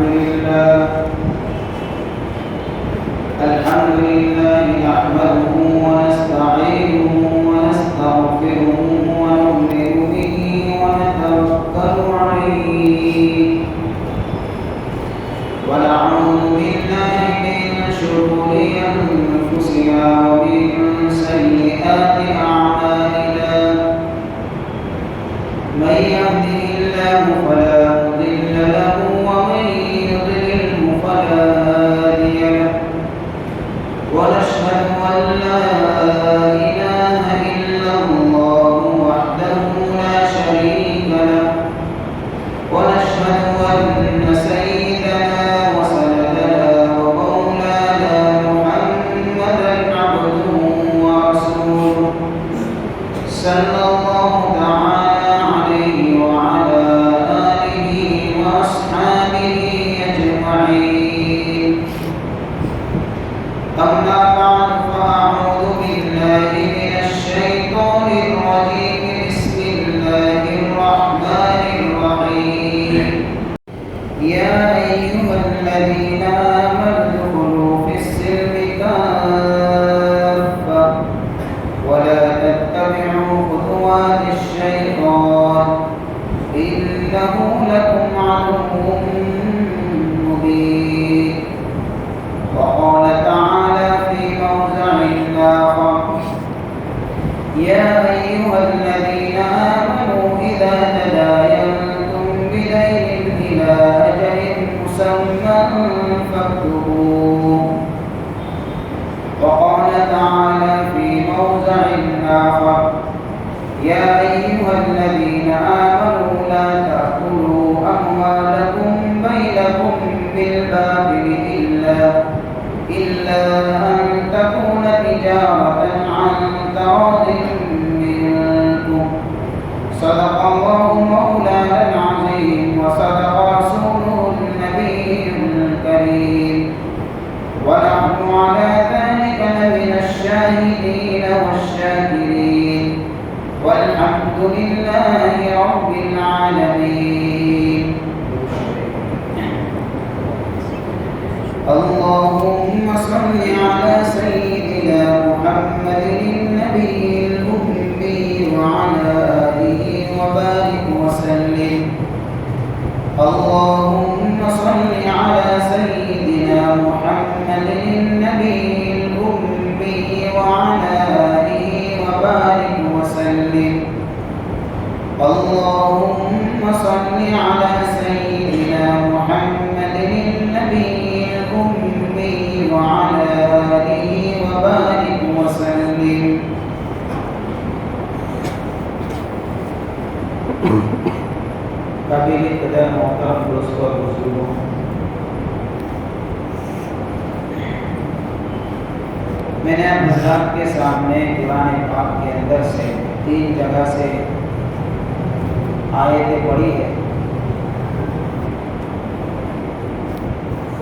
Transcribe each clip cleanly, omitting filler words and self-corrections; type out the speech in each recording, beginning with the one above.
لله نحمده ونستعينه ونستغفره ونؤمن به ونتوكل عليه ونعوذ بالله من شرور أنفسنا ومن سيئات أعمالنا من يهده الله فلا مضل له ومن يضلله فلا هادي له ونشهد أن لا إله إلا الله وحده لا شريك له ونشهد أن سيدنا وسندنا ومولانا محمدا عبده ورسوله صلى الله تعالى عليه وعلى آله وأصحابه أجمعين. أما بعد فأعوذ بالله من الشيطان الرجيم. بسم الله الرحمن الرحيم. يا أيها الذين آمنوا ادخلوا في السلم كافة ولا تتبعوا خطوات الشيطان إنه لكم عدو مبين. وقال تعالى في موضع آخر يا أيها الذين آمنوا إذا تداينتم بدين إلى أجل مسمى فاكتبوه. وقال تعالى في موضع آخر يا أيها الذين آمنوا لا تأكلوا أموالكم بينكم بالباطل إلا أن تكون تجارة عن تراض منكم. صدق الله مولانا العظيم وصدق رسوله النبي الكريم ونحن على ذلك لمن الشاهدين والشاكرين والحمد لله رب العالمين. اللهم صل على سيدنا محمد النبي الأمي وعلى آله وبارك وسلم. اللهم صل على سيدنا محمد النبي الأمي وعلى آله وبارك وسلم. اللهم صل على سيدنا محمد النبي وعلى آله وبارك وسلم. قابل قدر محترم دوستوں اور بزرگوں، میں نے آپ حضرات کے سامنے قرآن پاک کے اندر سے 3 جگہ سے آیتیں پڑھی ہے.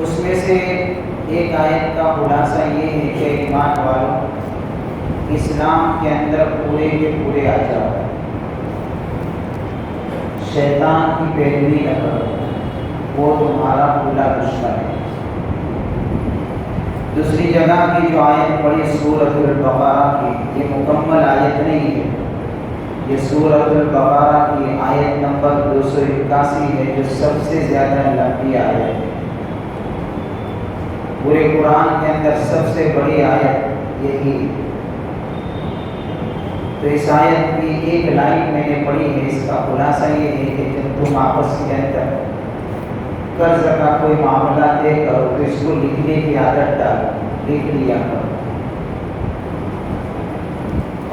اس میں سے ایک آیت کا خلاصہ یہ ہے کہ ایمان والوں اسلام کے اندر پورے کے پورے آ جاؤ، شیطان کی پیروی نہ کرو، وہ تمہارا پورا دشمن ہے. دوسری جگہ کی جو آیت پڑھی سورۃ البقرہ کی، یہ مکمل آیت نہیں ہے، یہ سورۃ البقرہ کی آیت نمبر 281 ہے، جو سب سے زیادہ لمبی آیت ہے. پورے قرآن کے اندر سب سے بڑی آیت یہی. تو اس آیت کی ایک لائن میں نے پڑھی ہے، اس کا خلاصہ یہ ہے کہ جب تم آپس کے اندر قرض کا کوئی معاملہ طے کرو تو اس کو لکھنے کی عادت ڈالو، لکھ لیا کرو.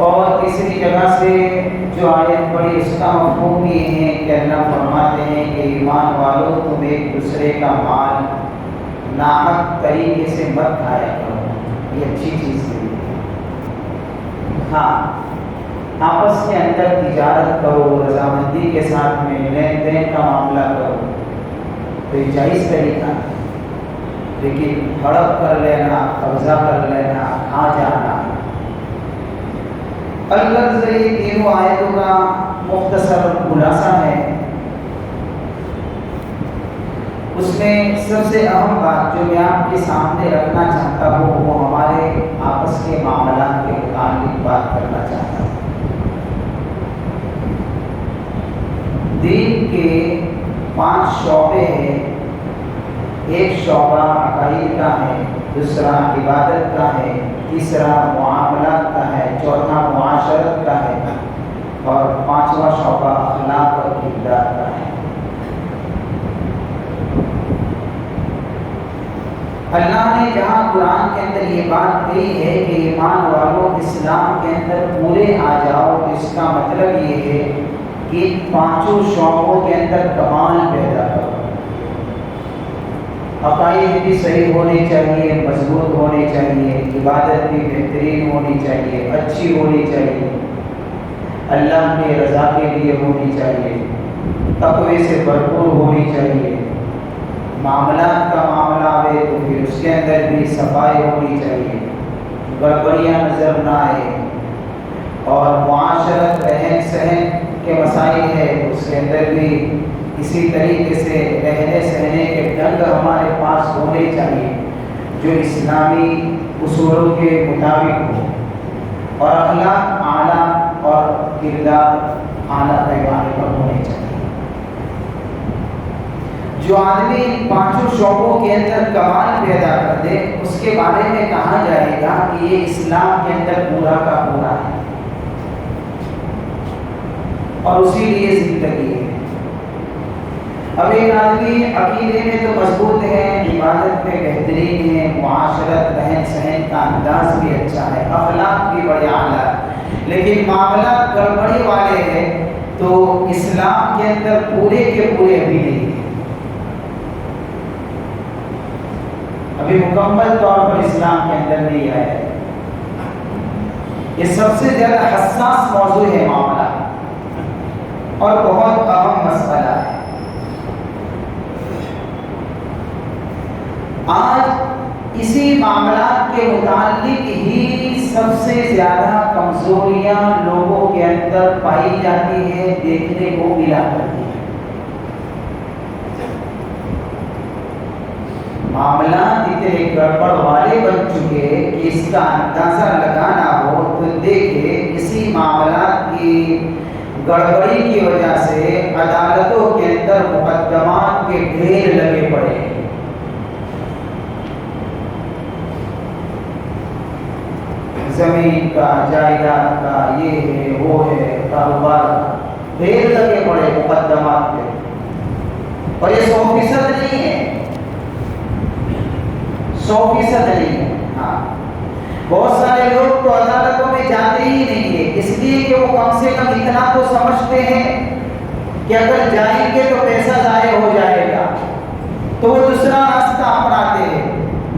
اور تیسری جگہ سے جو آیت پڑھی اس کا مفہوم یہ ہے کہ اللہ فرماتے ہیں کہ ایمان والوں تم ایک دوسرے کا مال ناحق طریقے سے مت کھایا کرو. یہ اچھی چیز ہے. ہاں، آپس کے اندر تجارت کرو، رضامندی کے ساتھ میں لین دین کا معاملہ کرو تو یہ جائز طریقہ ہے. لیکن ہڑپ کر لینا، قبضہ کر لینا، کھا جانا. الغرض یہ تینوں آیتوں کا مختصر خلاصہ ہے اس میں سب سے اہم بات جو میں آپ کے سامنے رکھنا چاہتا ہوں وہ ہمارے آپس کے معاملات کے متعلق بات کرنا چاہتا ہوں۔ دین کے 5 شعبے ہیں۔ ایک شعبہ عقائد کا ہے، دوسرا عبادت کا ہے، تیسرا معاملات کا ہے، چوتھا معاشرت کا ہے اور 5واں شعبہ اخلاق اور کردار کا ہے۔ اللہ نے جہاں قرآن کے اندر یہ بات کہی ہے کہ ایمان والوں اسلام کے اندر پورے آ جاؤ، اس کا مطلب یہ ہے کہ 5 شعبوں کے اندر کمال پیدا کرو۔ عقائد بھی صحیح ہونی چاہیے، مضبوط ہونی چاہیے، عبادت بھی بہترین ہونی چاہیے، اچھی ہونی چاہیے، اللہ کی رضا کے لیے ہونی چاہیے، تقوی سے بھرپور ہونی چاہیے، معاملات کا معاملہ ہے تو پھر اس کے اندر بھی صفائی ہونی چاہیے، گڑبڑیاں نظر نہ آئے، اور معاشرت رہن سہن کے مسائل ہے اس کے اندر بھی اسی طریقے سے رہنے سہنے کے ڈھنگ ہمارے پاس ہونے چاہیے جو اسلامی اصولوں کے مطابق ہو، اور اخلاق اعلیٰ اور کردار اعلیٰ پیمانے پر ہونے چاہیے۔ جو آدمی 5 شعبوں کے اندر کمال پیدا کر دے اس کے بارے میں کہا جائے گا کہ یہ اسلام کے اندر پورا کا پورا ہے اور اسی لیے زندگی ہے۔ اب ایک آدمی عقیدے میں تو مضبوط ہے، عبادت میں بہترین ہے، معاشرت رہن سہن کا انداز بھی اچھا ہے، اخلاق بھی بڑے اعلیٰ ہے، لیکن معاملات گڑبڑی والے ہیں تو اسلام کے اندر پورے کے پورے ابھی نہیں ہیں، ابھی مکمل طور پر اسلام کے اندر نہیں آئے۔ یہ سب سے زیادہ حساس موضوع ہے معاملہ اور بہت اہم مسئلہ ہے۔ آج اسی معاملات کے متعلق ہی سب سے زیادہ کمزوریاں لوگوں کے اندر پائی جاتی ہیں، دیکھنے کو ملا کرتی ہیں۔ معاملات اتنے گڑبڑ والے بن چکے کہ اس کا اندازہ لگانا ہو تو دیکھیں اسی معاملات کی گڑبڑی کی وجہ سے عدالتوں کے اندر مقدمات کے ڈھیر لگے پڑے ہیں۔ زمین کا، جائیداد کا، یہ ہے وہ ہے، کاروبار کا ڈھیر لگے پڑے مقدمات پہ، اور یہ 100% نہیں ہے، 100% نہیں ہے۔ ہاں، بہت سارے لوگ تو عدالتوں میں جاتے ہی نہیں ہے، اس لیے کہ وہ کم سے کم اتنا تو سمجھتے ہیں کہ اگر جائیں گے تو پیسہ ضائع ہو جائے گا، تو وہ دوسرا راستہ اپناتے ہیں،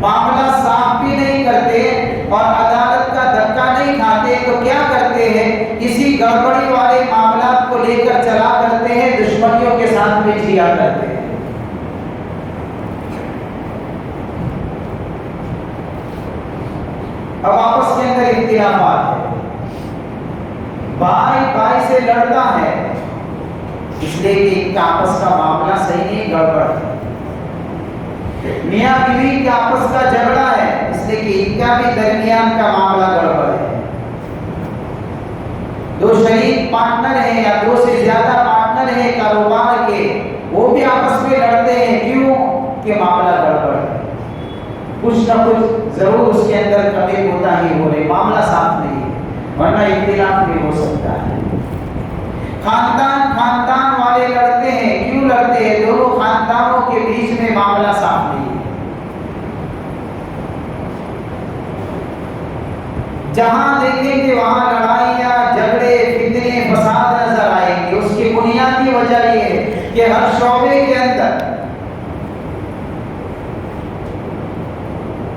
معاملہ صاف بھی نہیں کرتے اور عدالت کا دھکا نہیں کھاتے، تو کیا کرتے ہیں اسی گڑبڑی والے معاملات کو لے کر چلا کرتے ہیں، دشمنیوں کے ساتھ میں جیا کرتے ہیں۔ اب آپس کے اندر اختلافات ہے، بھائی بھائی سے لڑتا ہے اس لیے کہ ان کا آپس کا معاملہ صحیح نہیں، گڑبڑ ہے، میاں بیوی کے آپس کا جھگڑا ہے اس لیے کہ ان کا بھی درمیان کا معاملہ گڑبڑ ہے، 2 شریک پارٹنر ہیں یا 2 سے زیادہ پارٹنر ہیں کاروبار کے، وہ بھی آپس میں لڑتے ہیں، کیوں کہ معاملہ گڑبڑ ہے، کچھ نہ کچھ ضرور اس کے اندر کمی ہوتا ہی ہو رہے، معاملہ صاف نہیں ہے، ورنہ اختلاف بھی ہو سکتا ہے۔ خاندان والے لڑتے ہیں، کیوں لڑتے ہیں؟ دونوں خاندانوں کے بیچ میں معاملہ صاف نہیں ہے۔ جہاں دیکھیں گے وہاں لڑائیاں، جھگڑے، فتنے، فساد نظر آئیں گے۔ اس کی بنیادی وجہ یہ ہے کہ ہر شعبے کے اندر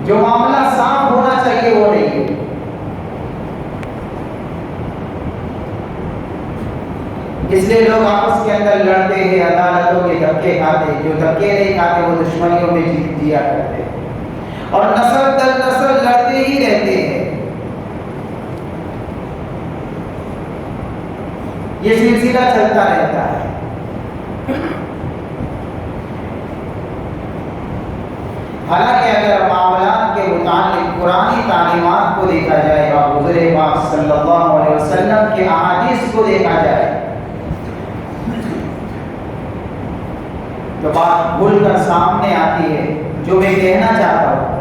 جو معاملہ صاف ہونا چاہیے وہ نہیں ہے۔ اس لیے لوگ آپس کے اندر لڑتے ہیں، عدالتوں کے دھکے کھاتے، جو دھکے نہیں کھاتے وہ دشمنیوں میں جیا کرتے، اور نسل در نسل لڑتے ہی رہتے ہیں۔ یہ سلسلہ چلتا رہتا ہے۔ حالانکہ اگر معاملات کے متعلق قرآنی تعلیمات کو دیکھا جائے اور حضور پاک صلی اللہ علیہ وسلم کے احادیث کو دیکھا جائے تو بات کھل کر سامنے آتی ہے. جو میں کہنا چاہتا ہوں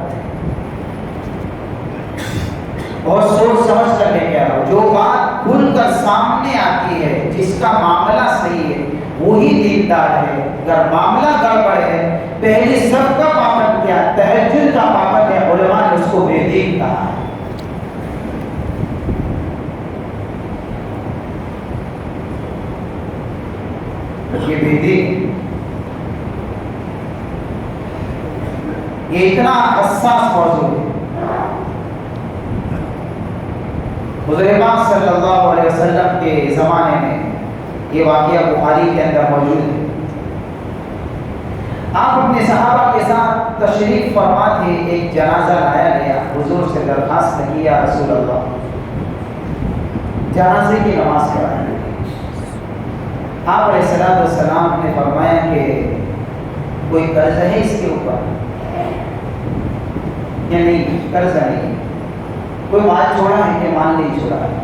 اور سوچ سمجھ کر میں کہہ رہا ہوں، جو بات کھل کر سامنے آتی ہے، جس کا معاملہ صحیح ہے وہی دیندار ہے. اگر معاملہ گڑبڑ ہے، پہلے سب کا پابند کیا، تہجد کا پابند ہے، علماء نے اس کو بے دین کہا ہے. یہ بے دین، یہ اتنا حساس موضوع ہے. حضور پاک صلی اللہ علیہ وسلم کے زمانے میں یہ واقعہ بخاری کے اندر موجود ہے. آپ اپنے صحابہ کے ساتھ تشریف فرما تھے. ایک جنازہ لایا گیا. حضور سے درخواست کی، یا رسول اللہ جنازے کی نماز پڑھائیں. آپ علیہ الصلوۃ والسلام نے فرمایا کہ کوئی قرض ہے اس کے اوپر یا نہیں؟ قرض نہیں. کوئی مال چھوڑا ہے کہ مال نہیں چھوڑا ہے؟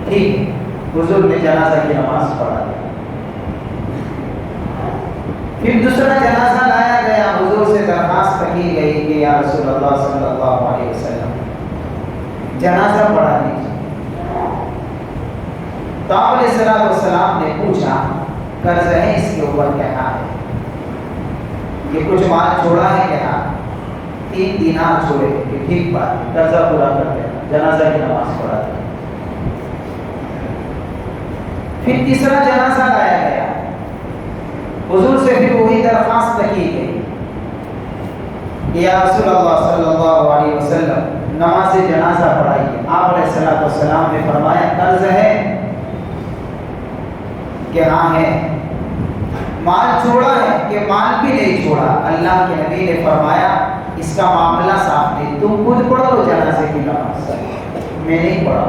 ٹھیک. حضور نے جنازہ کی نماز پڑھا. پھر دوسرا جنازہ لایا گیا. حضور سے درخواست کی گئی کہ یا رسول اللہ صلی اللہ علیہ وسلم جنازہ پڑھا دیجیے. تو آپ علیہ الصلوۃ والسلام نے پوچھا قرض ہے اس کے اوپر کیا ہے؟ یہ کچھ مال چھوڑا ہے کیا؟ 3 دینار چھوڑے. کہ ٹھیک بات، قرضہ پورا کر دیا، جنازہ کی نماز پڑھا دی. پھر تیسرا جنازہ لایا گیا. حضور سے پھر وہی درخواست کی گئی کہ یا رسول اللہ صلی اللہ علیہ وسلم نماز جنازہ پڑھائیے. آپ علیہ الصلوۃ والسلام نے فرمایا قرض ہے کہ ہاں ہے. مال چھوڑا ہے کہ مال بھی نہیں چھوڑا؟ اللہ کے نبی نے فرمایا اس کا معاملہ صاف نہیں، تم خود پڑھو لو جنازے کی نماز، میں نہیں پڑھا.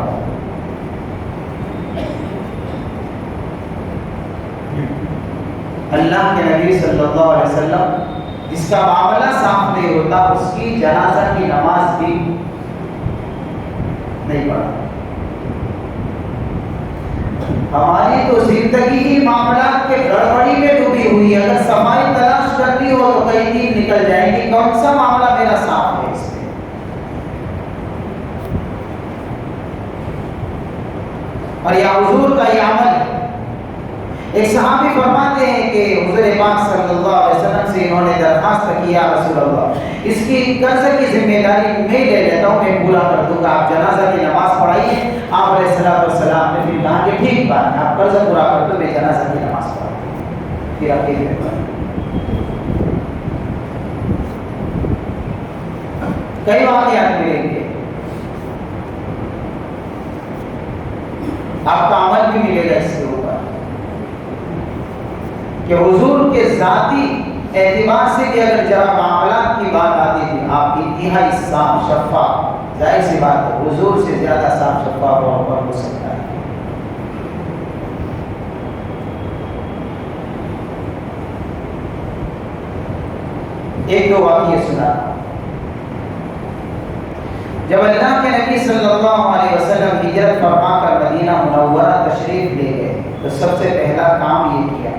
اللہ کے نبی صلی اللہ علیہ وسلم جس کا معاملہ صاف نہیں ہوتا اس کی جنازہ کی نماز بھی نہیں پڑھا. ہماری تو زندگی ہی معاملات کے گڑبڑی میں ڈوبی ہوئی ہے. اگر صفائی تلاش کرنی ہو تو کئی دن نکل جائیں گی، کون سا معاملہ میرا صاف ہے اس میں. اور یا حضور کا یہ عمل ہے. ایک صحابی فرماتے ہیں کہ حضور پاک صلی اللہ علیہ وسلم سے انہوں نے درخواست کی یا رسول اللہ اس کی قرض کی ذمہ داری میں لے لیتا ہوں، میں پورا کر دوں گا، آپ جنازہ کی نماز پڑھائیے. آپ علیہ الصلوۃ والسلام نے پھر کہا کہ ٹھیک بات ہے، آپ قرض پورا کر دو، میں جنازہ کی نماز پڑھا. پھر اکیلے کئی واقعات ملیں گے، آپ کا عمل بھی ملے گا اس کے اوپر کہ حضور کے ذاتی اعتبار سے کہ اگر جب معاملات کی بات آتی تھی آپ انتہائی صاف شفاف، ظاہر سی بات ہے حضور سے زیادہ صاف شفاف اور ہو سکتا ہے. ایک دو واقعہ سنا. جب اللہ کے نبی صلی اللہ علیہ وسلم ہجرت فرما کر مدینہ منورہ تشریف لے گئے تو سب سے پہلا کام یہ کیا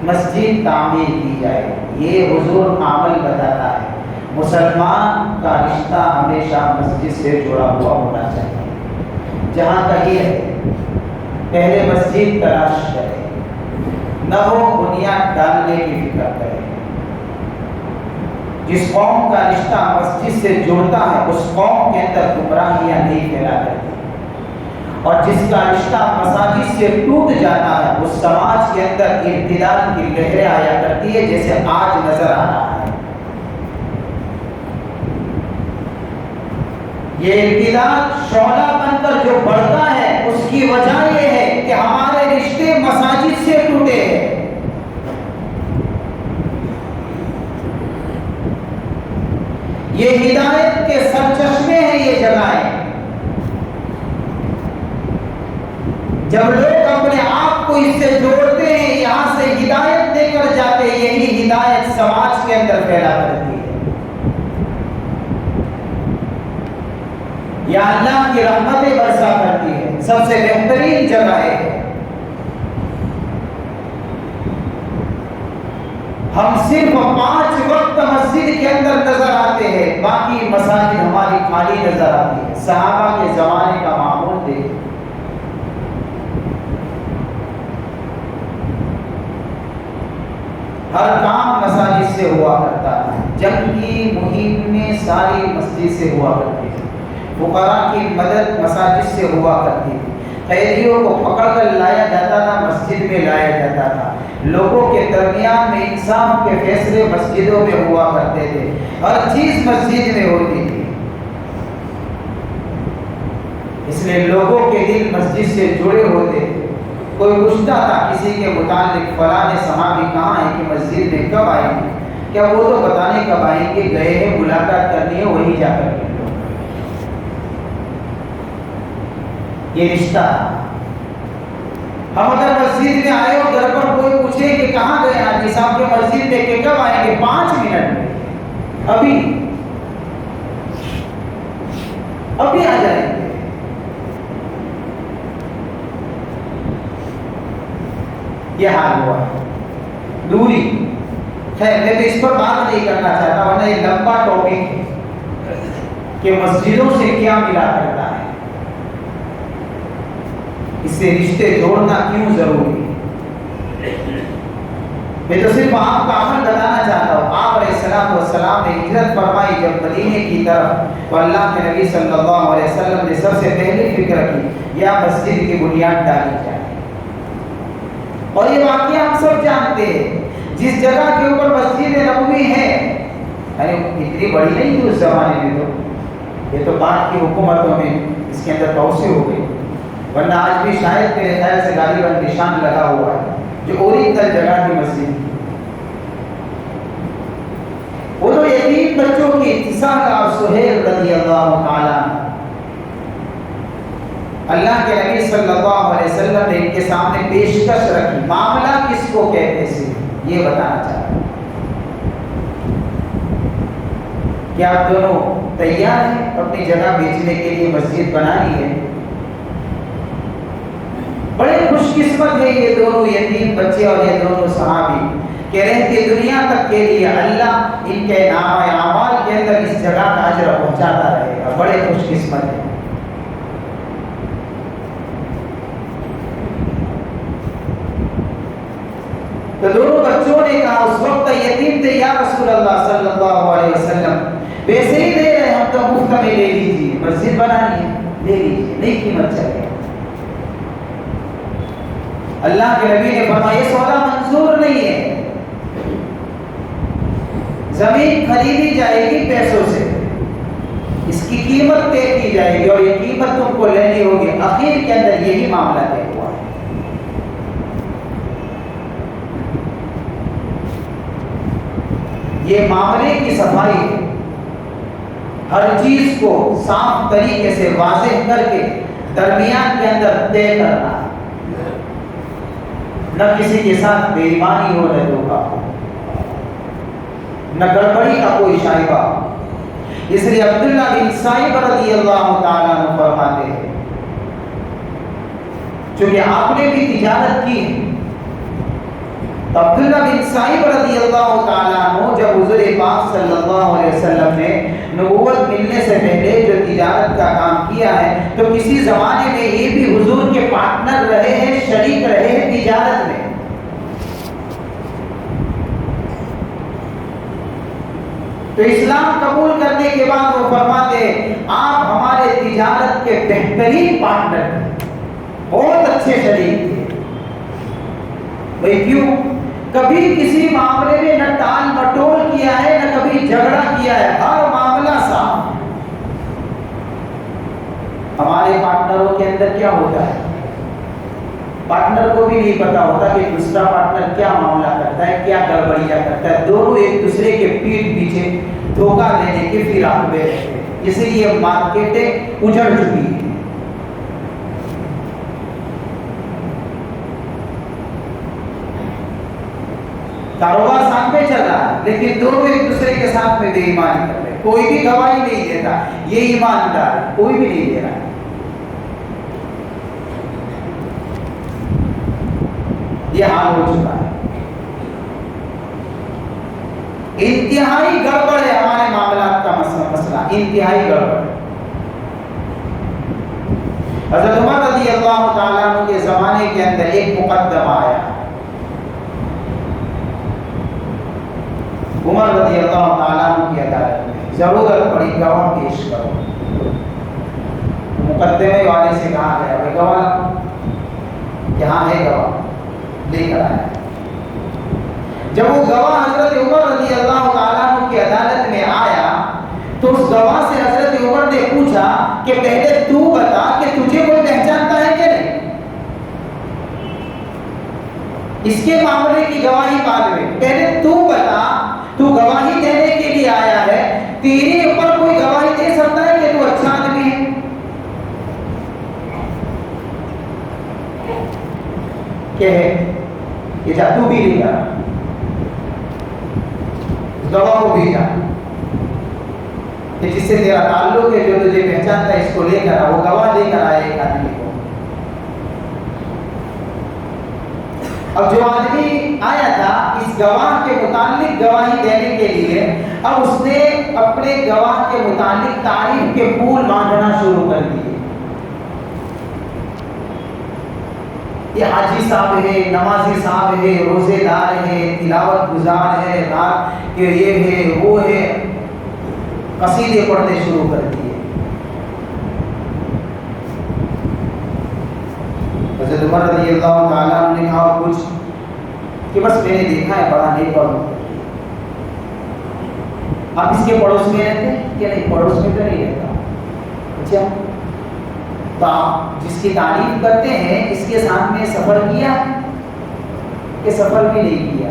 مسجد تعمیر کی جائے. یہ حضور کا عمل بتاتا ہے مسلمان کا رشتہ ہمیشہ مسجد سے جڑا ہوا ہونا چاہیے. جہاں کہیں ہے پہلے مسجد تلاش کرے، نہ ہو بنیاد ڈالنے کی فکر کرے. جس قوم کا رشتہ مسجد سے جڑتا ہے اس قوم کے اندر گمراہیاں نہیں پھیلا کرتی، اور جس کا رشتہ مساجد سے ٹوٹ جاتا ہے اس سماج کے اندر ارتداد کی لہریں آیا کرتی ہے، جیسے آج نظر آ رہا ہے. یہ ارتداد شعلہ بن کر جو بڑھتا ہے اس کی وجہ یہ ہے کہ ہمارے رشتے مساجد سے ٹوٹے ہیں. یہ ہدایت کے سرچشمے ہیں یہ جگہیں. جب لوگ اپنے آپ کو اس سے جوڑتے ہیں، یہاں سے ہدایت دے کر جاتے ہیں، یہی ہدایت سماج کے اندر پھیلا کرتی ہے. یا اللہ کی رحمتیں برسا کرتی ہے، سب سے بہترین جگہ ہے۔ ہم صرف 5 وقت مسجد کے اندر نظر آتے ہیں، باقی مساجد ہماری خالی نظر آتی ہے۔ صحابہ کے زمانے کا معمول دیکھیں، ہر کام مساجد سے ہوا کرتا ہے، جنگ کی مہم میں ساری مسجد سے ہوا کرتی ہے، فقراء کی مدد مساجد سے ہوا کرتی تھی، قیدیوں کو پکڑ کر لایا جاتا تھا، مسجد میں لایا جاتا تھا، لوگوں کے درمیان میں انصاف کے فیصلے مسجدوں میں ہوا کرتے تھے، ہر چیز مسجد میں ہوتی تھی۔ اس لیے لوگوں کے دل مسجد سے جڑے ہوتے تھے۔ کوئی پوچھتا تھا کسی کے متعلق فلاں صحابی کہاں ہے کہ مسجد میں کب آئیں گے؟ کیا وہ تو بتانے کب آئیں گے، گئے ہیں ملاقات کرنی ہے وہی جا کر کے۔ یہ رشتہ، ہم اگر مسجد میں آئے اور گھر پر کوئی پوچھے کہ کہاں گئے حاجی صاحب کے مسجد میں کہ کب آئیں گے، 5 منٹ میں، ابھی آ جائیں گے۔ یہ حال ہوا ہے، دوری۔ خیر میں تو اس پر بات نہیں کرنا چاہتا، ورنہ یہ لمبا ٹاپک ہے کہ مسجدوں سے کیا ملا کرتا ہے، اس سے رشتے جوڑنا کیوں ضروری ہے۔ میں تو صرف آپ کا عمل بتانا چاہتا ہوں۔ آپ علیہ السلام نے ہجرت فرمائی جب مدینے کی طرف، تو اللہ کے نبی صلی اللہ علیہ وسلم نے سب سے پہلی فکر کی یا مسجد کی بنیاد ڈالی جائے۔ اور یہ واقعہ ہم سب جانتے ہیں، جس جگہ کے اوپر مسجد نبوی ہے، اتنی بڑی نہیں تھی اس زمانے میں، تو یہ تو بعد کی حکومتوں میں اس کے اندر توسیع ہو گئی، ورنہ آج بھی شاید میرے خیال سے غالباً نشان لگا ہوا ہے جو اوریجنل جگہ کی مسجد۔ وہ تو یتیم بچوں کی اتصال اور سہیل رضی اللہ تعالیٰ، اللہ کے نبی صلی اللہ علیہ وسلم نے ان کے سامنے پیشکش رکھی، معاملہ کس کو کہتے ہیں یہ بتانا چاہتا ہوں۔ کیا آپ دونوں تیار ہیں اپنی جگہ بیچنے کے لیے مسجد بنانی ہے؟ بڑے خوش قسمت ہے یہ دونوں یتیم بچے اور یہ دونوں صحابی کہ رہتی دنیا تک کے لیے اللہ ان کے نامہ اعمال کے اندر اس جگہ کا اجر پہنچاتا رہے گا۔ بڑے خوش قسمت ہے۔ تو دونوں بچوں نے کہا، اس وقت یتیم تھے، یا رسول اللہ صلی اللہ علیہ وسلم ویسے ہی دے رہے، ہم تو مفت میں لے لیجیے، مسجد بنانی ہے لے لیجیے، نہیں قیمت چاہیے۔ اللہ کے نبی نے فرمایا یہ سودا منظور نہیں ہے، زمین خریدی جائے گی پیسوں سے، اس کی قیمت طے کی جائے گی اور یہ قیمت تم کو لینی ہوگی۔ اخیر کے اندر یہی معاملہ طے ہوا ہے۔ یہ معاملے کی صفائی ہے، ہر چیز کو صاف طریقے سے واضح کر کے درمیان کے اندر طے کرنا، نہ کسی کے ساتھ بے ایمانی ہو، نہ دھوکہ ہو، نہ گڑبڑی کا کوئی شائبہ۔ اس لیے عبداللہ بن سائب رضی اللہ تعالیٰ عنہ فرماتے ہیں، چونکہ آپ نے بھی تجارت کی ہے، تو عبداللہ بن سائب رضی اللہ تعالیٰ عنہ جب حضور پاک صلی اللہ علیہ وسلم نے نبوت ملنے سے پہلے جو تجارت کا کام کیا ہے، تو کسی زمانے میں یہ بھی حضور کے پارٹنر رہے ہیں، شریک رہے ہیں تجارت میں۔ تو اسلام قبول کرنے کے بعد وہ فرماتے ہیں آپ ہمارے تجارت کے بہترین پارٹنر ہیں، بہت اچھے شریک تھے۔ بھئی کیوں؟ کبھی کسی معاملے میں نہ ٹال مٹول کیا ہے، نہ کبھی جھگڑا کیا ہے، ہر معاملہ صاف۔ ہمارے پارٹنروں کے اندر کیا ہوتا ہے، پارٹنر کو بھی نہیں پتا ہوتا کہ دوسرا پارٹنر کیا معاملہ کرتا ہے، کیا گڑبڑیاں کرتا ہے، دونوں ایک دوسرے کے پیٹھ پیچھے دھوکہ دینے کے فراق میں رہتے ہیں، اس لیے مارکیٹیں اجڑ چکی ہیں۔ کاروبار ساتھ میں چل رہا ہے لیکن دونوں ایک دوسرے کے ساتھ میں بے ایمانی کر رہے، کوئی بھی گواہی نہیں دیتا، یہ ایماندار ہے، کوئی بھی نہیں دے رہا ہے۔ یہ حال ہو چکا ہے، انتہائی گڑبڑ ہے ہمارے معاملات کا مسئلہ، انتہائی گڑبڑ ہے۔ حضرت عمر رضی اللہ تعالیٰ عنہ کے زمانے کے اندر ایک مقدمہ آیا، عمر رضی اللہ تعالیٰ عنہ کی عدالت میں ضرورت پڑی گواہ پیش کرو۔ مقدمے والے سے کہا گیا بھائی گواہ یہاں ہے، گواہ لے کر آیا۔ جب وہ گواہ حضرت عمر رضی اللہ تعالیٰ عنہ کی عدالت میں آیا تو اس گواہ سے حضرت عمر نے پوچھا کہ پہلے تو بتا کہ تجھے کوئی پہچانتا ہے کہ نہیں، اس کے معاملے کی گواہی بعد میں، پہلے تو بتا، تو گواہی دینے کے لیے آیا ہے، تیرے اوپر کوئی گواہی دے سکتا ہے کہ تو اچھا آدمی ہے؟ کہ ہے کہ جا تو بھی لے جا، گواہ کو بھی جا کہ جس سے تیرا تعلق ہے، جو تجھے پہچانتا ہے، اس کو لے کر آ۔ وہ گواہ لے کر آئے ایک آدمی کو۔ اب جو آدمی آیا تھا اس گواہ کے متعلق گواہی دینے کے لیے، اب اس نے اپنے گواہ کے متعلق تعریف کے پھول باندھنا شروع کر دیے۔ یہ حاجی صاحب ہے، نمازی صاحب ہے، روزے دار ہے، تلاوت گزار ہے، رات کہ یہ ہے وہ ہے، قصیدے پڑھنے شروع کر دیے۔ حضرت عمر رضی اللہ تعالیٰ عنہ نے کہا کچھ کہ بس میں نے دیکھا ہے بڑا نیک اور آپ اس کے پڑوس میں رہتے ہیں کہ نہیں؟ پڑوس میں تو نہیں رہتا۔ اچھا تو آپ جس کی تعریف کرتے ہیں اس کے ساتھ میں سفر کیا کہ سفر بھی نہیں کیا؟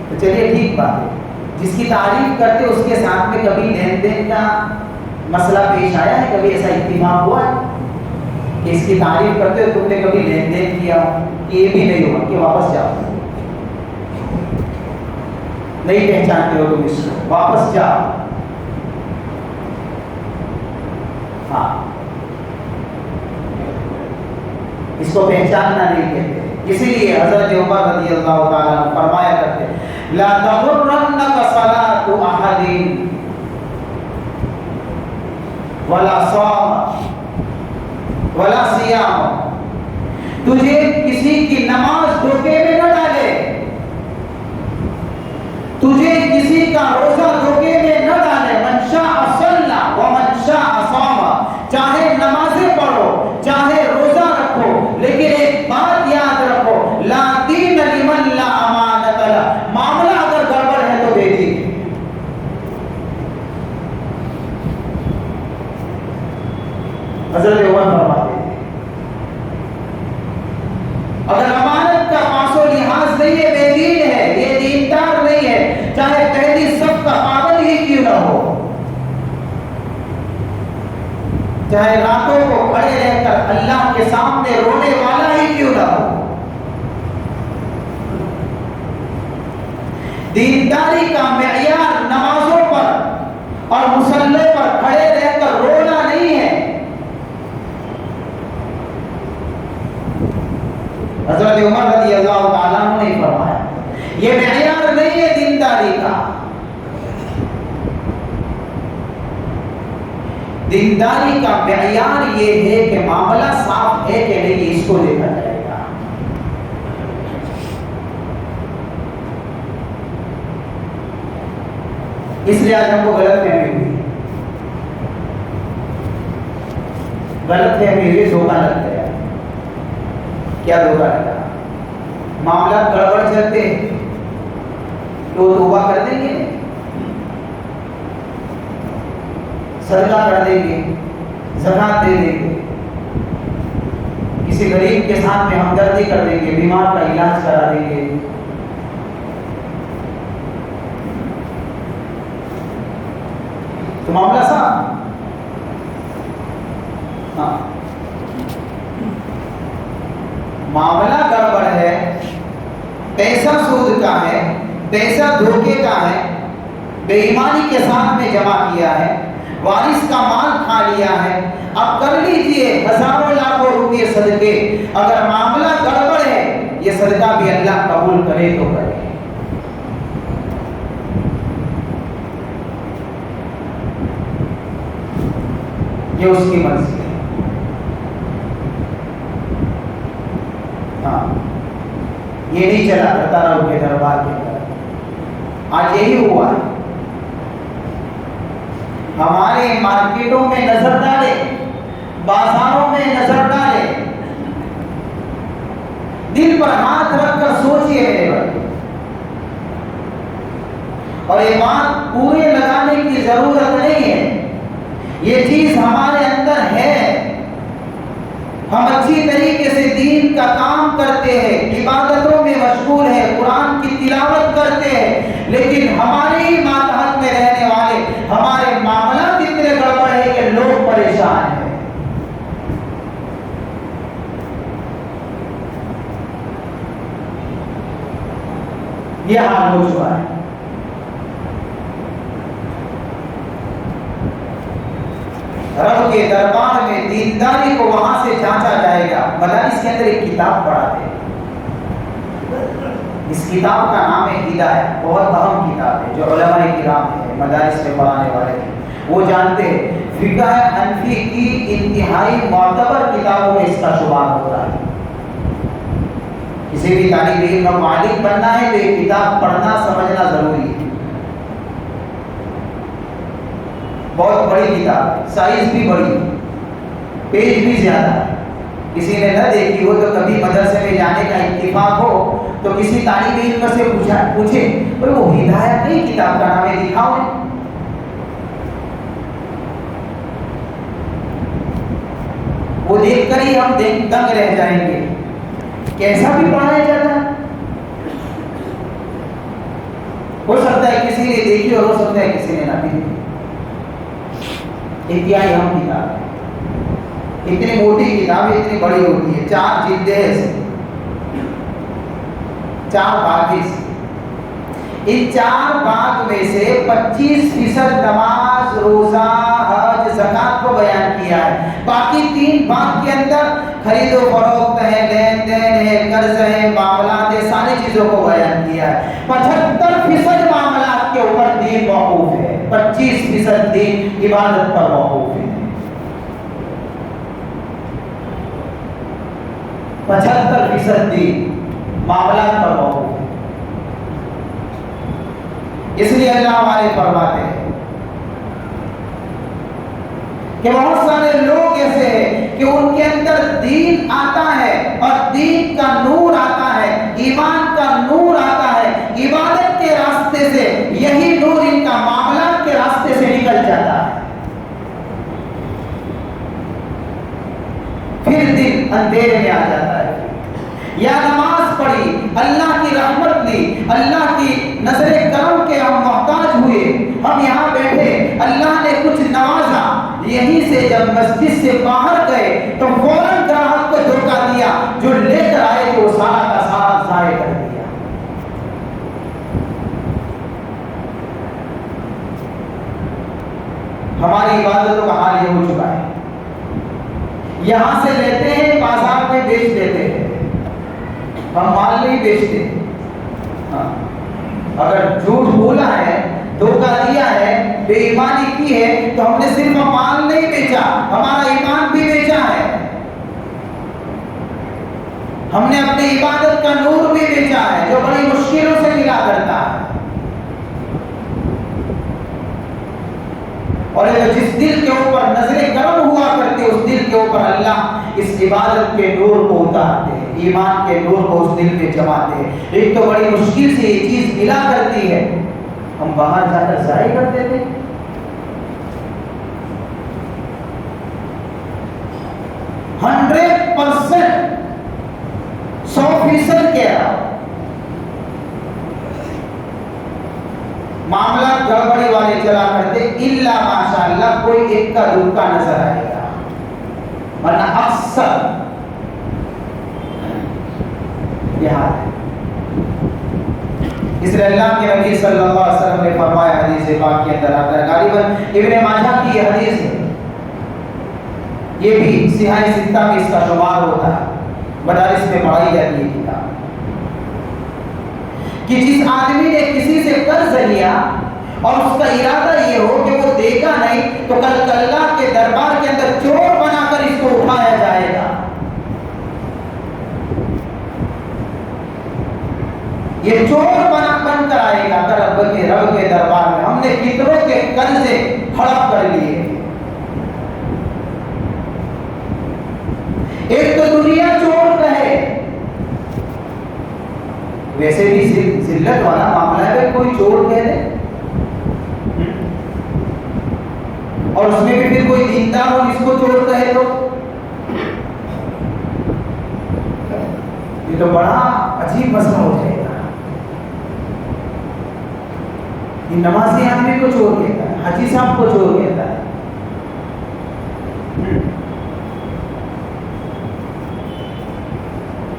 تو چلیے ٹھیک بات ہے، جس کی تعریف کرتے اس کے ساتھ میں کبھی لین دین کا مسئلہ پیش آیا ہے؟ کبھی ایسا اتفاق ہوا ہے کہ اس کی تعریف کرتے ہو تم نے کبھی لین دین کیا؟ کہ یہ بھی نہیں ہوا کہ واپس جاؤ، نہیں پہچانتے ہو تم اس کو، واپس جاؤ۔ ہاں، اس کو پہچاننا نہیں کہتے۔ اسی لیے حضرت عمر رضی اللہ تعالیٰ عنہ فرمایا کرتے لا تغرنک صلاۃ احد ولا صوم ولا صیام، تجھے کسی کی نماز دھوکے میں نہ ڈالے، تجھے کسی کا روزہ دھوکے میں نہ ڈالے۔ من شاء صلی ومن شاء صام، چاہے نمازیں پڑھو چاہے روزہ رکھو، لیکن ایک بات یاد رکھو، لا دین لمن لا امانت لہ، معاملہ اگر گڑبڑ ہے تو بے دین۔ حضرت عمر فرماتے ہیں اگر امانت کا پاس و لحاظ نہیں ہے، بے دین ہے، یہ دیندار نہیں ہے، چاہے پہلی صف کا پابند ہی کیوں نہ ہو، چاہے راتوں کو کھڑے رہ کر اللہ کے سامنے رونے والا ہی کیوں نہ ہو۔ دینداری کا معیار نمازوں پر اور مصلی پر کھڑے رہ کر رونا نہیں ہے۔ حضرت عمر رضی اللہ تعالیٰ عنہ نے فرمایا یہ معیار نہیں ہے دینداری کا، دینداری کا معیار یہ ہے کہ معاملہ صاف ہے کہ نہیں، اس کو دیکھا جائے گا۔ اس لیے آج ہم کو غلط فہمی ہوئی، غلط فہمی ہوئی، دھوکہ لگ گیا۔ کیا دھوکہ لگا؟ معاملات گڑبڑ چلتے ہیں تو توبہ کر دیں گے، صدقہ کر دیں گے، زکات دے دیں گے، کسی غریب کے ساتھ میں ہمدردی کر دیں گے، بیمار کا علاج کرا دیں گے۔ تو معاملہ صاحب، ہاں معاملہ گڑبڑ ہے، پیسہ سود کا ہے، پیسہ دھوکے کا ہے، بے ایمانی کے ساتھ میں جمع کیا ہے، وارث کا مال کھا لیا ہے، اب کر لیجئے ہزاروں لاکھوں روپے صدقے، اگر معاملہ گڑبڑ ہے یہ صدقہ بھی اللہ قبول کرے تو کرے۔ یہ اس کی مرضی ہے۔ ہاں، یہ نہیں چلا کرتا رہو کے دربار کے اندر۔ آج یہی ہوا ہے، ہمارے مارکیٹوں میں نظر ڈالے، بازاروں میں نظر ڈالے، دل پر ہاتھ رکھ کر سوچئے میرے بھائی، اور یہ بات پورے لگانے کی ضرورت نہیں ہے، یہ چیز ہمارے اندر ہے، ہم اچھی طریقے سے دین کا کام کرتے ہیں، عبادتوں میں مشغول ہیں، قرآن کی تلاوت کرتے ہیں، لیکن ہمارے ہی ماتحت میں رہنے والے ہمارے معاملات اتنے گڑبڑ ہیں کہ لوگ پریشان ہیں۔ یہ حال ہو چکا ہے۔ رب کے دربار میں دینداری کو وہاں سے جانچا جائے گا۔ مدارس کے اندر ایک کتاب پڑھاتے ہیں، اس کتاب کا نام ہے ہدایت، بہت اہم کتاب ہے جو علماء کرام ہیں، مدارس میں پڑھانے والے ہیں، وہ جانتے ہیں فقہ حنفی کی انتہائی معتبر کتابوں میں اس کا شمار ہوتا ہے۔ کسی بھی طالب علم کو عالم بننا ہے تو یہ کتاب پڑھنا سمجھنا ضروری ہے۔ بہت بڑی کتاب ہے، سائز بھی بڑی، پیج بھی زیادہ ہے۔ کسی نے نہ دیکھی ہو تو کبھی مدرسے میں جانے کا اتفاق ہو تو کسی طالب علم سے پوچھے وہ ہدایت نہیں کتاب کا نام ہے، دکھاؤ۔ وہ دیکھ کر ہی ہم دنگ رہ جائیں گے، کیسا بھی پڑھایا جاتا ہے۔ ہو سکتا ہے کسی نے دیکھی اور ہو سکتا ہے کسی نے نہ دیکھی۔ انتہائی اہم کتاب ہے، اتنی موٹی کتاب ہے، اتنی بڑی ہوتی ہے، 4 جلدیں ہیں، 4 باغ ہیں۔ ان 4 باغ میں سے 25% نماز، روزہ، حج، زکات کو بیان کیا ہے۔ باقی 3 باغ کے اندر خرید و فروخت ہے، لین دین ہے، قرض ہے، معاملات ہے، ساری چیزوں کو بیان کیا ہے۔ 75% معاملات کے اوپر دین موقوف ہے، 25% دین عبادت پر موقوف ہے۔ 75% دین معاملات پر موقوف ہے۔ اس لیے اللہ والے فرماتے ہیں کہ بہت سارے لوگ ایسے ہیں کہ ان کے اندر دین آتا ہے اور دین کا نور آتا ہے، ایمان کا نور آتا ہے، عبادت کے راستے سے یہی نور ان کا معاملات کے راستے سے نکل جاتا ہے، پھر دن اندھیرے میں آ جاتا ہے۔ یا نماز پڑھی، اللہ کی رحمت لی، اللہ کی نظر کرم کے ہم محتاج ہوئے، ہم یہاں بیٹھے، اللہ نے کچھ نوازا، یہیں سے جب مسجد سے باہر گئے تو فوراً گراہک کو دھوکہ دیا، جو لے کر آئے تو وہ سارا کا سارا ضائع کر دیا۔ ہماری عبادتوں کا حال یہ ہو چکا ہے، یہاں سے لیتے ہیں، بازار میں بیچ دیتے ہیں، ہم مال نہیں بیچتے۔ اگر جھوٹ بولا ہے، دھوکہ دیا ہے، بے ایمانی کی ہے تو ہم نے صرف مال نہیں بیچا، ہمارا ایمان بھی بیچا ہے، ہم نے اپنی عبادت کا نور بھی بیچا ہے جو بڑی مشکلوں سے ملا کرتا ہے۔ اور جس دل کے اوپر نظر کرم ہوا کرتے اس دل کے اوپر اللہ اس عبادت کے نور کو اتارتے ہیں، ایمان کے نور کو اس دل میں جماتے ہیں۔ ایک تو بڑی مشکل سے یہ چیز ملا کرتی ہے، ہم باہر جا کر ضائع کر دیتے ہیں۔ 100% 100% کہہ رہا ہوں، معاملہ گڑبڑی والے چلا کرتے، الا ماشاءاللہ کوئی ایک کا دکا نظر آئے گا، ورنہ اکثر یہ حال ہے۔ اس لیے اللہ کے نبی صلی اللہ علیہ وسلم نے فرمایا حدیث پاک کے اندر آتا ہے، غالباً ابن ماجہ کی یہ حدیث ہے، یہ بھی صحیح ستہ میں اس کا شمار ہوتا ہے، مدارس میں پڑھائی جاتی ہے کتاب، کہ جس آدمی نے کسی سے قرض لیا اور اس کا ارادہ یہ ہو کہ وہ دے گا نہیں تو کل اللہ کے دربار کے اندر چور بنا کر اس کو اٹھایا جائے گا۔ یہ چور بن کر آئے گا رب کے دربار میں، ہم نے کتنوں کے قرضے ہڑپ کر لیے۔ ایک تو دنیا چور کہے، ویسے بھی ذلت والا معاملہ ہے، کوئی چور کہہ دے اور اس میں بھی پھر کوئی دیندار ہو اس کو چور کہے تو یہ تو بڑا عجیب مسئلہ ہو جائے گا۔ یہ نمازی آدمی کو چور کہتا ہے، حاجی صاحب کو چور کہتا ہے،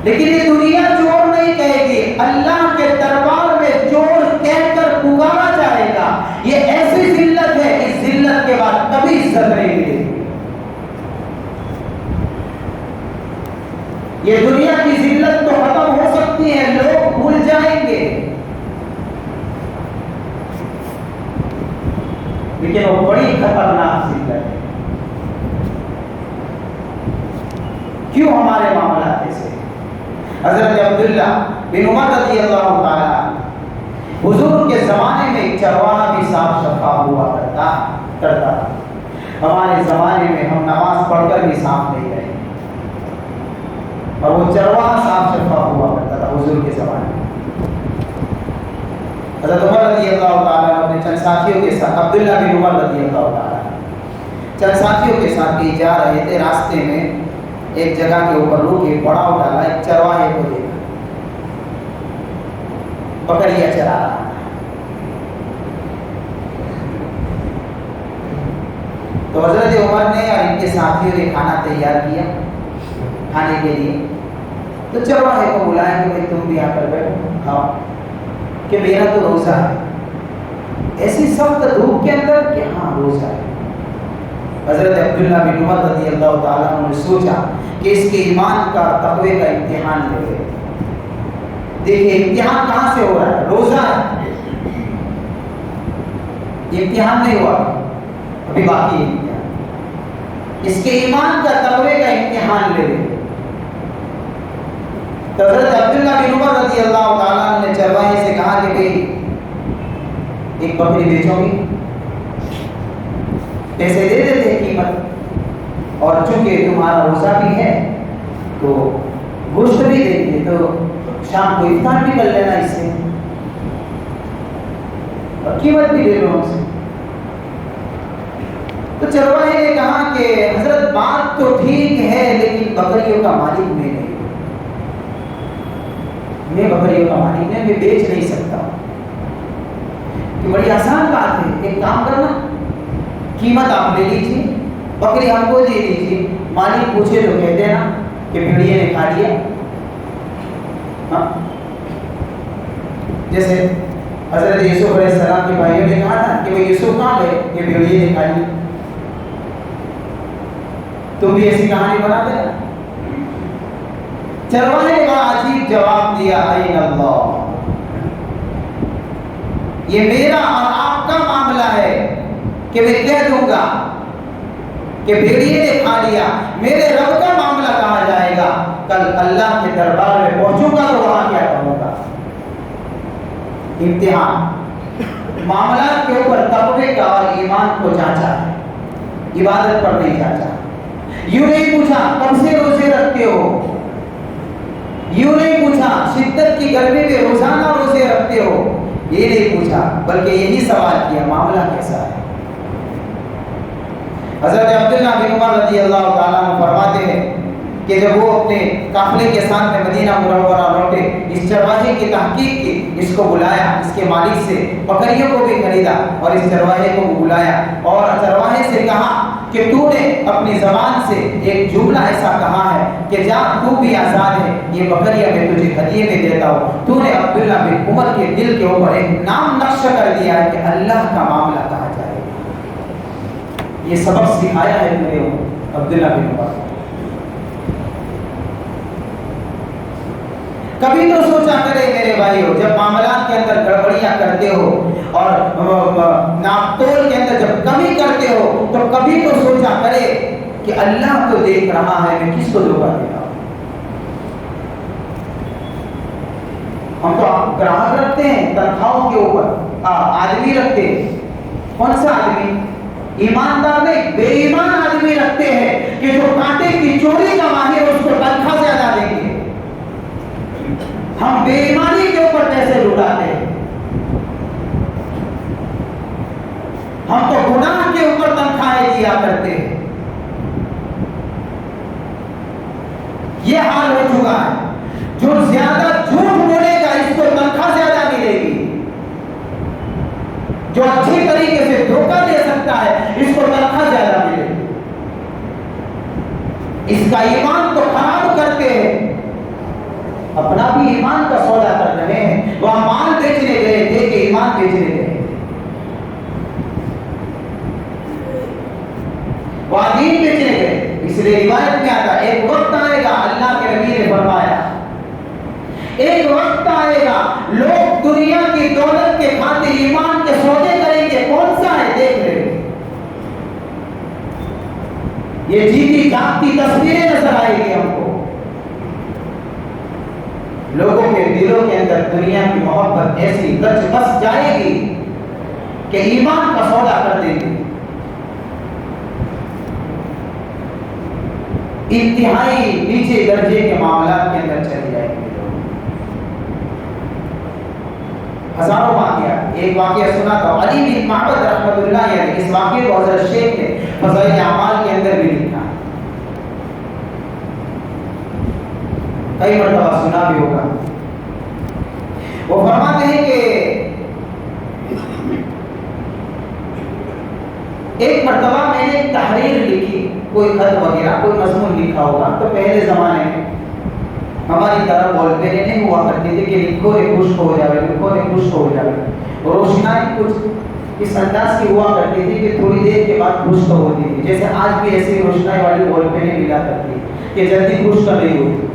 لیکن یہ دنیا چور نہیں کہے گی، اللہ کے دربار میں چور کہہ کر پکارا جائے گا۔ یہ ایسی ذلت ہے، اس ذلت کے بعد کبھی عزت نہیں ملے گی۔ یہ دنیا کی ذلت تو ختم ہو سکتی ہے، لوگ بھول جائیں گے، لیکن وہ بڑی خطرناک ذلت ہے۔ کیوں ہمارے معاملات ایسے؟ حضرت عبداللہ بن عمر رضی اللہ تعالیٰ، حضور کے زمانے میں ایک چرواہا بھی صاف شفاف ہوا کرتا تھا۔ ہمارے زمانے میں ہم نماز پڑھ کر بھی صاف نہیں رہے، اور وہ چرواہا صاف شفاف ہوا کرتا تھا حضور کے زمانے میں۔ حضرت عمر رضی اللہ تعالیٰ اپنے چند ساتھیوں کے ساتھ، عبداللہ بن عمر رضی اللہ تعالیٰ چند ساتھیوں کے ساتھ کہیں جا رہے تھے، راستے میں ایک جگہ کے اوپر روکے، پڑاؤ ڈالا، ایک چرواہے کو دیکھا بکریاں چرا رہا تھا۔ تو حضرت عمر نے اور ان کے ساتھیوں نے کھانا تیار کیا کھانے کے لیے، تو چرواہے کو بلایا کہ بھائی تم بھی آ کر بیٹھو کھاؤ، کہ میرا تو روزہ ہے۔ ایسی سخت دھوپ کے اندر کہ ہاں روزہ ہے۔ حضرت عبداللہ بن عمر رضی اللہ تعالیٰ عنہ نے سوچا کہ اس کے ایمان کا تقوی کا امتحان لے لے۔ دیکھیے امتحان کہاں سے ہو رہا ہے؟ روزہ ہے، امتحان نہیں ہوا، ابھی باقی ہے امتحان، اس کے ایمان کا تقوی کا امتحان لے لے۔ تو حضرت عبداللہ بن عمر رضی اللہ تعالیٰ عنہ نے چرواہے سے کہا کہ بھئی ایک بکری بیچو گی؟ پیسے دے دیتے قیمت، اور چونکہ تمہارا روزہ بھی ہے تو گوشت بھی دیں گے، تو شام کو افطار بھی کر لینا اس سے، اور قیمت بھی دے لو ہم سے۔ تو چرواہے نے کہا کہ حضرت بات تو ٹھیک ہے، لیکن بکریوں کا مالک میں نہیں، میں بکریوں کا مالک نہیں، میں بیچ نہیں سکتا۔ کہ بڑی آسان بات ہے، ایک کام کرنا، قیمت آپ لے لیجیے، بکری ہم کو دے دیجیے، مالک پوچھے تو کہہ دینا کہ بھیڑیے نے کھا لیا۔ ہاں جیسے حضرت یوسف علیہ السلام کے بھائیوں نے کہا تھا کہ وہ یوسف کہاں گئے، کہ بھیڑیے نے کھا لیا۔ تم بھی ایسی کہانی بنا دینا۔ چرواہے نے بڑا عجیب جواب دیا، این اللہ، یہ میرا اور آپ کا معاملہ ہے کہ میں کہہ دوں گا کہ بھیڑیے نے کھا لیا، میرے رب کا معاملہ کہا جائے گا، کل اللہ کے دربار میں پہنچوں گا تو وہاں کیا کہوں گا؟ امتحان معاملات کے اوپر تقوی کا اور ایمان کو جانچا ہے، عبادت پر نہیں جانچا۔ یوں نہیں پوچھا کب سے روزے رکھتے ہو، یوں نہیں پوچھا شدت کی گرمی میں روزانہ روزے رکھتے ہو، یہ نہیں پوچھا، بلکہ یہی سوال کیا معاملہ کیسا ہے۔ حضرت عبداللہ بن عمر رضی اللہ تعالیٰ عنہ فرماتے ہیں کہ جب وہ اپنے قافلے کے ساتھ میں مدینہ منورہ لوٹے، اس چرواہے کی تحقیق کی، اس کو بلایا، اس کے مالک سے بکریوں کو بھی خریدا اور اس چرواہے کو بھی بلایا اور چرواہے سے کہا کہ تو نے اپنی زبان سے ایک جملہ ایسا کہا ہے کہ جا تو بھی آزاد ہے، یہ بکریاں میں تجھے ہدیے میں دیتا ہوں۔ تو نے عبداللہ بن عمر کے دل کے اوپر ایک نام نقش کر دیا ہے کہ اللہ کا معاملہ کہا جائے۔ یہ سبق سکھایا ہے تمہیں عبداللہ بن عمر۔ کبھی تو سوچا کرے میرے بھائیو، جب معاملات کے اندر گڑبڑیاں کرتے ہو اور ناپ تول کے اندر جب کمی کرتے ہو تو کبھی تو سوچا کرے کہ اللہ تو دیکھ رہا ہے، میں کس کو دھوکہ دے رہا ہوں۔ ہم تو گراہک رکھتے ہیں تنخواہوں کے اوپر، آدمی رکھتے ہیں۔ کون سا آدمی؟ ایماندار نہیں، بے ایمان آدمی رکھتے ہیں کہ جو کانٹے کی چوری کا ماہر اس کو تنخواہ زیادہ دیں گے۔ ہم بے ایمانی کے اوپر پیسے لٹاتے ہیں، ہم تو گناہ کے اوپر تنخواہیں دیا کرتے ہیں۔ یہ حال ہو چکا ہے، جو زیادہ جھوٹ بولے گا اس کو تنخواہ زیادہ ملے گی، جو اچھی طریقے سے دھوکہ دے سکتا ہے اس کو تنخواہ زیادہ ملے گی۔ اس کا ایمان تو خراب کرتے ہیں، اپنا بھی ایمان کا سودا کر رہے ہیں۔ وہ مال بیچنے گئے تھے کہ ایمان بیچنے گئے، وہ دین بیچنے گئے۔ اس لیے روایت میں آتا ایک وقت آئے گا، اللہ کے نبی نے فرمایا ایک وقت آئے گا لوگ دنیا کی دولت کے خاطر ایمان کے سودے کریں گے۔ کون سا ہے دیکھ رہے، یہ جیتی جاگتی تصویریں نظر آئے گی ہم کو۔ لوگوں کے دلوں کے اندر دنیا کی محبت ایسی رچ بس جائے گی کہ ایمان کا سودا کر دیں گے۔ انتہائی نیچے درجے کے معاملات کے اندر چلے جائیں گے۔ ہزاروں واقعہ، ایک واقعہ سنا تھا علی بن معبد رحمۃ اللہ علیہ، اس واقعے کو حضرت شیخ نے فضائل اعمال کے اندر بھی لکھا ہے، کئی مرتبہ سنا بھی ہوگا۔ وہ فرماتے ہیں کہ ایک مرتبہ میں نے ایک تحریر لکھی، کوئی خط وغیرہ کوئی مضمون لکھا ہوگا، تو پہلے زمانے میں ہماری طرح بول پہ نہیں ہوا کرتی تھی کہ لکھو رے خشک ہو جائے، لکھو رے خشک ہو جائے۔ روشنائی کچھ اس انداز کی ہوا کرتی تھی کہ تھوڑی دیر کے بعد خشک ہوتی تھی، جیسے آج بھی ایسی روشنائی والی بول پہ نہیں ملا کرتی کہ جلدی خشک نہیں ہوتی۔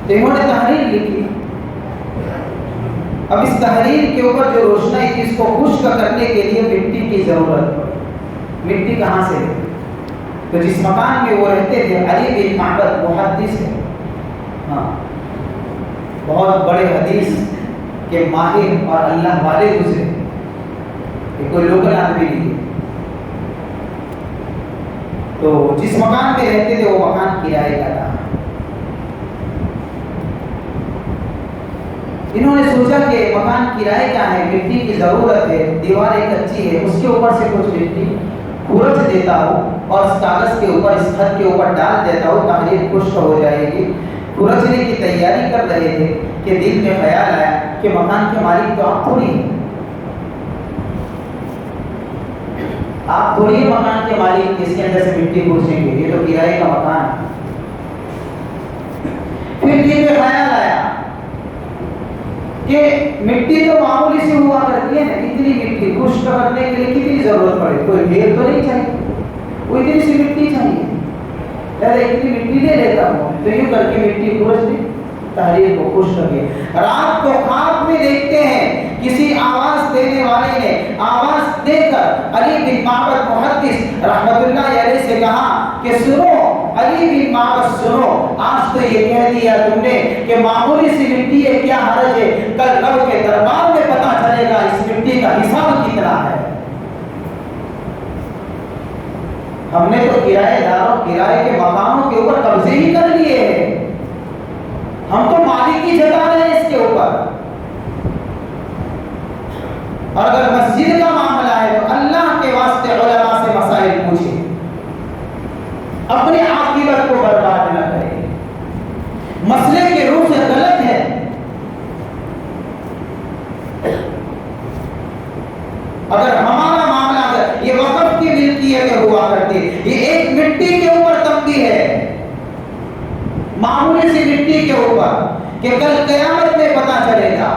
تو انہوں نے تحریر لکھی، اب اس تحریر کے اوپر جو روشنائی تھی اس کو خشک کرنے کے لیے مٹی کی ضرورت پڑی۔ مٹی کہاں سے؟ تو جس مکان میں وہ رہتے تھے، علی بن معبد محدث ہے، ہاں بہت بڑے حدیث کے ماہر اور اللہ والے گزرے، کہ کوئی لوکل آدمی نہیں ہے۔ تو جس مکان میں رہتے تھے وہ مکان کرائے کا تھا۔ انہوں نے سوچا کہ مکان کرائے کا ہے، مٹی کی ضرورت ہے، دیواریں کچی ہے، اس کے اوپر سے کچھ مٹی کھرچ دیتا ہوں اور اس کاغذ کے اوپر اس خط کے اوپر ڈال دیتا ہوں، تحریر خشک ہو جائے گی۔ کھرچنے کی تیاری کر رہے تھے کہ دل میں خیال آیا کہ مکان کے مالک تو آپ تھوڑی ہیں، آپ تھوڑی مکان کے مالک جس کے اندر سے مٹی کھرچیں گے، یہ تو کرائے کا مکان ہے۔ پھر دل میں خیال آیا کہ مٹی تو معمولی سی ہوا کرتی ہے نا، اتنی مٹی خشک کرنے کے لیے کتنی ضرورت پڑے، کوئی ڈھیر تو نہیں چاہیے، وہ اتنی سی مٹی چاہیے، اتنی مٹی لے لیتا ہوں۔ تو یوں کر کے مٹی کھرچ دی، تحریر کو خشک کر دیا۔ رات کو خواب میں دیکھتے ہیں کسی آواز دینے والے نے آواز دے کر علی بن معبد محدث رحمۃ اللہ علیہ سے کہا کہ سنو علی بن معبد سنو، آج تو یہ کہہ دیا تم نے کہ معمولی سی مٹی ہے، کیا حرج ہے، کل رب کے دربار میں پتہ چلے گا اس مٹی کا حساب کتنا ہے۔ ہم نے تو کرایہ داروں کرائے کے مکانوں کے اوپر قبضے ہی کر لیے ہیں، ہم تو مالک کی جتا رہے ہیں اس کے اوپر۔ اور اگر مسجد کا معاملہ ہے تو اللہ کے واسطے علماء سے مسائل پوچھیں، اپنے عاقبت کو برباد نہ کرے. مسئلے کے روح سے غلط ہے. اگر ہمارا معاملہ اگر یہ وقف کی ملکیت ہوا کرتی ہے، یہ ایک مٹی کے اوپر تمبی ہے، معمولی سی مٹی کے اوپر، کہ کل قیامت میں پتہ چلے گا.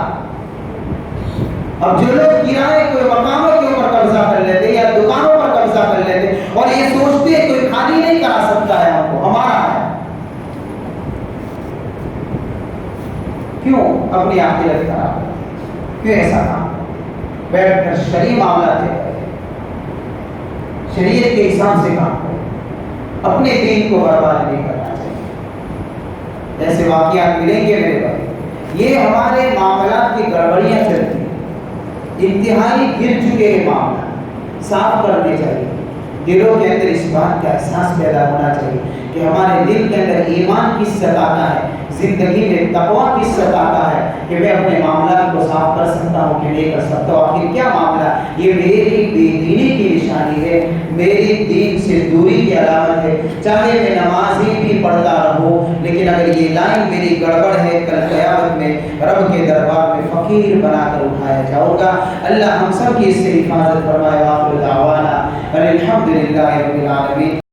اب جو لوگ کرائے کوئی مقاموں کے اوپر قبضہ کر لیتے یا دکانوں پر قبضہ کر لیتے اور یہ سوچتے کوئی خالی نہیں کرا سکتا ہے ہم کو، ہمارا ہے. کیوں اپنی آخرت خراب کریں؟ کیوں ایسا کام بیٹھ کر شرعی معاملہ طے کریں، شریعت کے حساب سے کام کریں، اپنے دین کو برباد نہیں کرنا چاہیے. ایسے واقعات ملیں گے میرے بھائی. یہ ہمارے معاملات کی گڑبڑیاں چلتی ہیں، انتہائی گر چکے ہیں معاملہ، صاف کرنے چاہیے. دلوں کے اندر اس بات کا احساس پیدا ہونا چاہیے کہ ہمارے دل کے اندر ایمان کس سے آتا ہے، زندگی میں تقویٰ کس سے آتا ہے کہ میں اپنے معاملات کو صاف کر سکتا ہوں کہ نہیں کر سکتا ہوں. آخر کیا معاملہ؟ یہ میری بے دینی کی نشانی ہے، میری دین سے دوری کی علامت ہے. چاہے میں نمازی بھی پڑھتا رہوں، لیکن اگر یہ لائن میری گڑبڑ ہے، کل قیامت میں رب کے دربار میں فقیر بنا کر اٹھایا جاؤں گا. اللہ ہم سب کی اس سے حفاظت فرمائے. وآخر دعوانا الحمد للہ رب العالمین.